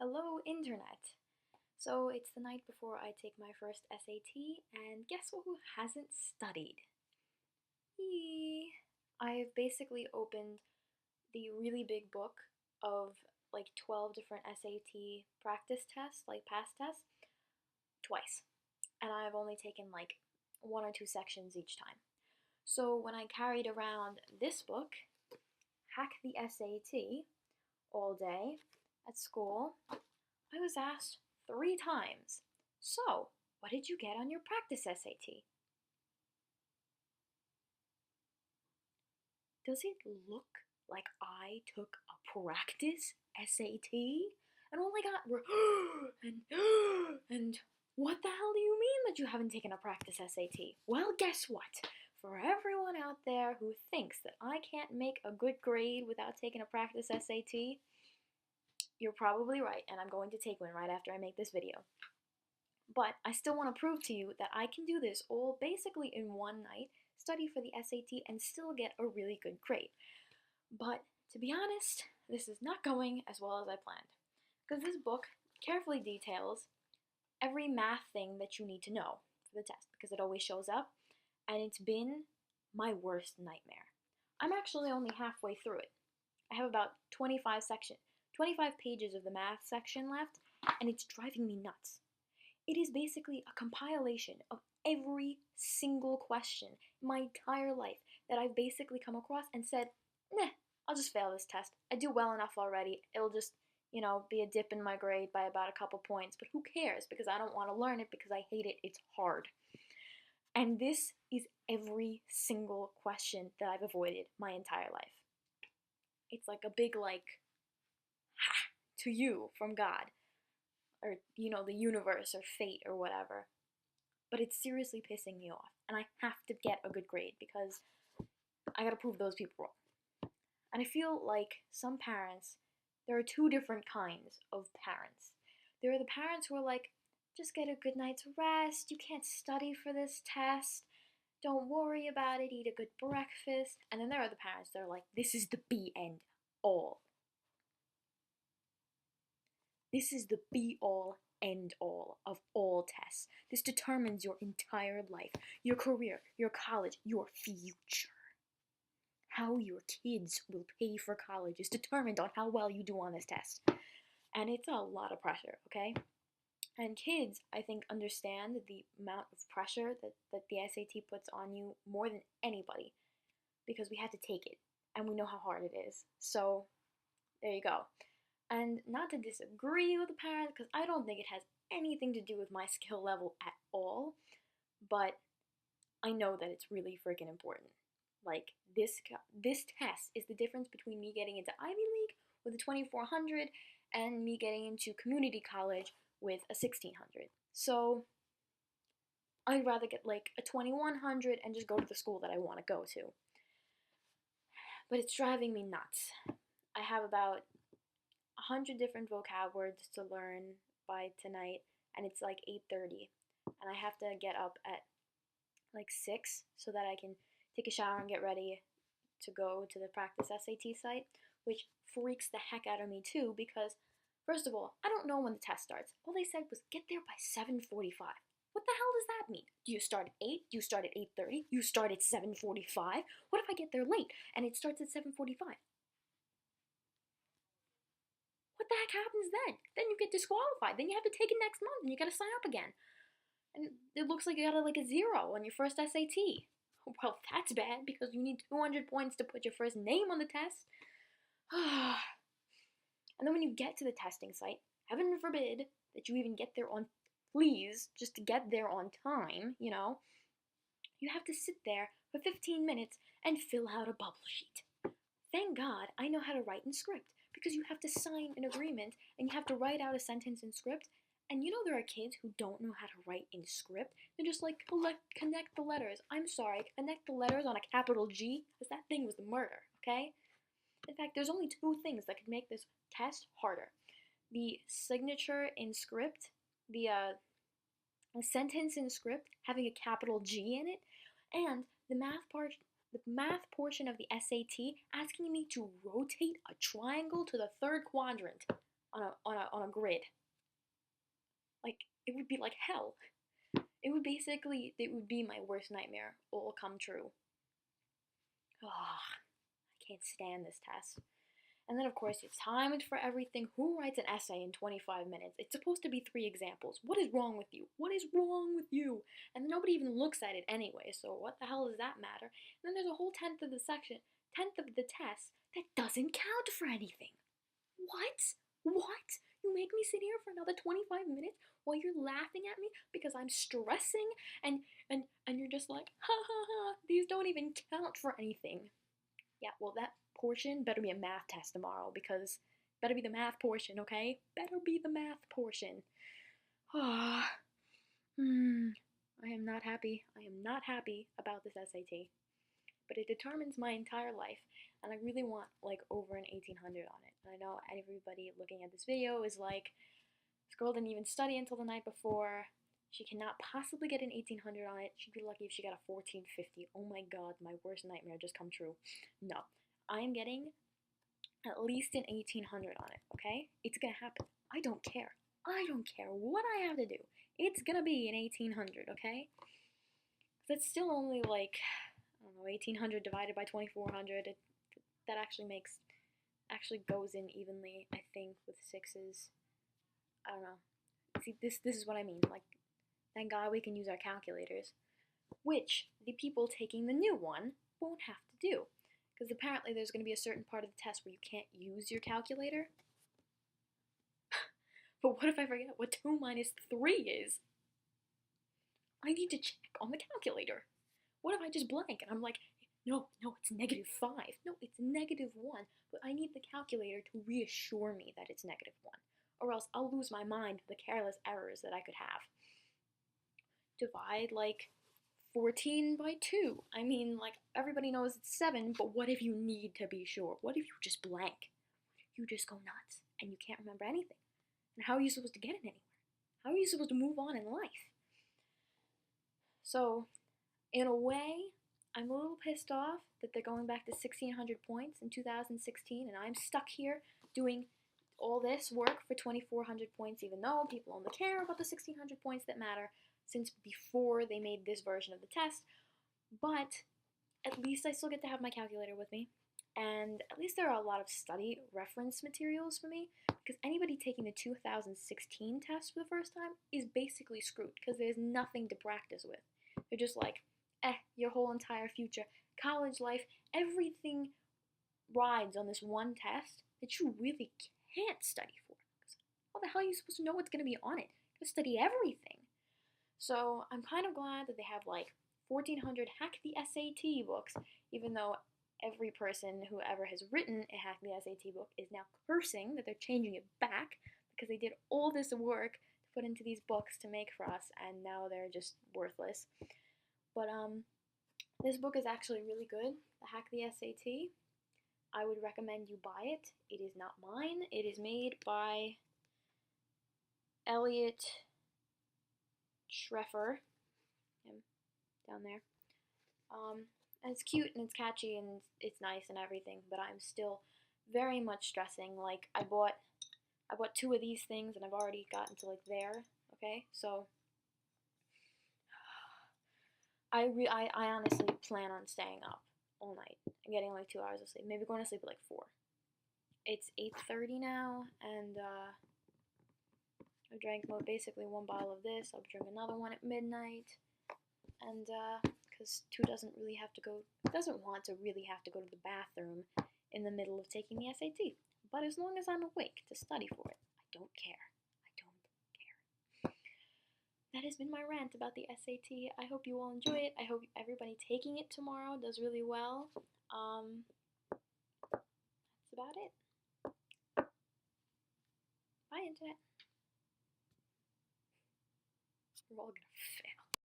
Hello, Internet. So it's the night before I take my first SAT, and guess who hasn't studied? Me. I've basically opened the really big book of like 12 different SAT practice tests, like past tests, twice. And I've only taken like one or two sections each time. So when I carried around this book, Hack the SAT, all day at school, I was asked 3 times, so, what did you get on your practice SAT? Does it look like I took a practice SAT? And all I got were and what the hell do you mean that you haven't taken a practice SAT? Well, guess what? For everyone out there who thinks that I can't make a good grade without taking a practice SAT, you're probably right, and I'm going to take one right after I make this video. But I still want to prove to you that I can do this all basically in one night, study for the SAT, and still get a really good grade. But to be honest, this is not going as well as I planned. Because this book carefully details every math thing that you need to know for the test, because it always shows up, and it's been my worst nightmare. I'm actually only halfway through it. I have about 25 pages of the math section left, and it's driving me nuts. It is basically a compilation of every single question in my entire life that I've basically come across and said, nah, I'll just fail this test. I do well enough already. It'll just, be a dip in my grade by about a couple points, but who cares? Because I don't want to learn it because I hate it. It's hard. And this is every single question that I've avoided my entire life. It's like a big, to you from God, or, the universe, or fate, or whatever. But it's seriously pissing me off, and I have to get a good grade because I gotta prove those people wrong. And I feel like some parents, there are two different kinds of parents. There are the parents who are like, just get a good night's rest, you can't study for this test, don't worry about it, eat a good breakfast. And then there are the parents that are like, this is the be-end all. This is the be-all, end-all of all tests. This determines your entire life, your career, your college, your future. How your kids will pay for college is determined on how well you do on this test. And it's a lot of pressure, okay? And kids, I think, understand the amount of pressure that the SAT puts on you more than anybody, because we had to take it, and we know how hard it is. So, there you go. And not to disagree with the parents, because I don't think it has anything to do with my skill level at all, but I know that it's really freaking important. Like, this test is the difference between me getting into Ivy League with a 2400 and me getting into community college with a 1600. So, I'd rather get like a 2100 and just go to the school that I want to go to. But it's driving me nuts. I have about 100 different vocab words to learn by tonight, and it's like 8:30, and I have to get up at like 6 so that I can take a shower and get ready to go to the practice SAT site, which freaks the heck out of me too, because first of all, I don't know when the test starts. All they said was get there by 7:45. What the hell does that mean? Do you start at 8? Do you start at 8:30? You start at 7:45? What if I get there late and it starts at 7:45? What the heck happens then? Then you get disqualified. Then you have to take it next month and you gotta sign up again. And it looks like you got like a 0 on your first SAT. Well, that's bad because you need 200 points to put your first name on the test. And then when you get to the testing site, heaven forbid that you even get there on, please, just to get there on time, you have to sit there for 15 minutes and fill out a bubble sheet. Thank God I know how to write in script, because you have to sign an agreement and you have to write out a sentence in script. And there are kids who don't know how to write in script. They're just like, connect the letters. I'm sorry, connect the letters on a capital G, because that thing was murder, okay? In fact, there's only 2 things that could make this test harder. The signature in script, the sentence in script having a capital G in it, and the math portion of the SAT asking me to rotate a triangle to the 3rd quadrant. on a grid. Like, it would be like hell. It would be my worst nightmare all come true. Oh, I can't stand this test. And then, of course, it's timed for everything. Who writes an essay in 25 minutes? It's supposed to be 3 examples. What is wrong with you? What is wrong with you? And nobody even looks at it anyway, so what the hell does that matter? And then there's a whole tenth of the test that doesn't count for anything. What? What? You make me sit here for another 25 minutes while you're laughing at me because I'm stressing and you're just like, ha ha ha, these don't even count for anything. Yeah, well, that portion better be a math test tomorrow, because better be the math portion, okay? Better be the math portion. Ah, I am not happy. I am not happy about this SAT. But it determines my entire life, and I really want, like, over an 1800 on it. And I know everybody looking at this video is like, this girl didn't even study until the night before. She cannot possibly get an 1800 on it. She'd be lucky if she got a 1450. Oh my god, my worst nightmare just come true. No, I am getting at least an 1800 on it, okay? It's gonna happen. I don't care. I don't care what I have to do. It's gonna be an 1800, okay? That's still only like, I don't know, 1800 divided by 2400. That actually goes in evenly, I think, with sixes. I don't know. See, this is what I mean. Like, thank God we can use our calculators, which the people taking the new one won't have to do. Because apparently there's going to be a certain part of the test where you can't use your calculator. But what if I forget what 2 minus 3 is? I need to check on the calculator. What if I just blank and I'm like, no, it's -5. No, it's -1. But I need the calculator to reassure me that it's -1. Or else I'll lose my mind with the careless errors that I could have. Divide, like, 14 by 2. I mean, like, everybody knows it's 7, but what if you need to be sure? What if you just blank? You just go nuts, and you can't remember anything? And how are you supposed to get it anywhere? How are you supposed to move on in life? So, in a way, I'm a little pissed off that they're going back to 1600 points in 2016, and I'm stuck here doing all this work for 2400 points, even though people only care about the 1600 points that matter since before they made this version of the test. But at least I still get to have my calculator with me, and at least there are a lot of study reference materials for me, because anybody taking the 2016 test for the first time is basically screwed, because there's nothing to practice with. They're just like, your whole entire future, college life, everything rides on this one test that you really can't study for. How the hell are you supposed to know what's going to be on it? You gotta study everything. So I'm kind of glad that they have like 1400 Hack the SAT books, even though every person who ever has written a Hack the SAT book is now cursing that they're changing it back because they did all this work to put into these books to make for us, and now they're just worthless. But this book is actually really good, the Hack the SAT. I would recommend you buy it. It is not mine. It is made by Eliot Schrefer, him down there. And it's cute and it's catchy and it's nice and everything, but I'm still very much stressing. Like, I bought 2 of these things and I've already gotten to like there. Okay, so I honestly plan on staying up all night and getting like 2 hours of sleep. Maybe going to sleep at like 4. It's 8:30 now, and I drank basically 1 bottle of this. I'll drink another one at midnight, and because 2 doesn't want to really have to go to the bathroom in the middle of taking the SAT. But as long as I'm awake to study for it, I don't care. That has been my rant about the SAT. I hope you all enjoy it. I hope everybody taking it tomorrow does really well. That's about it. Bye, Internet.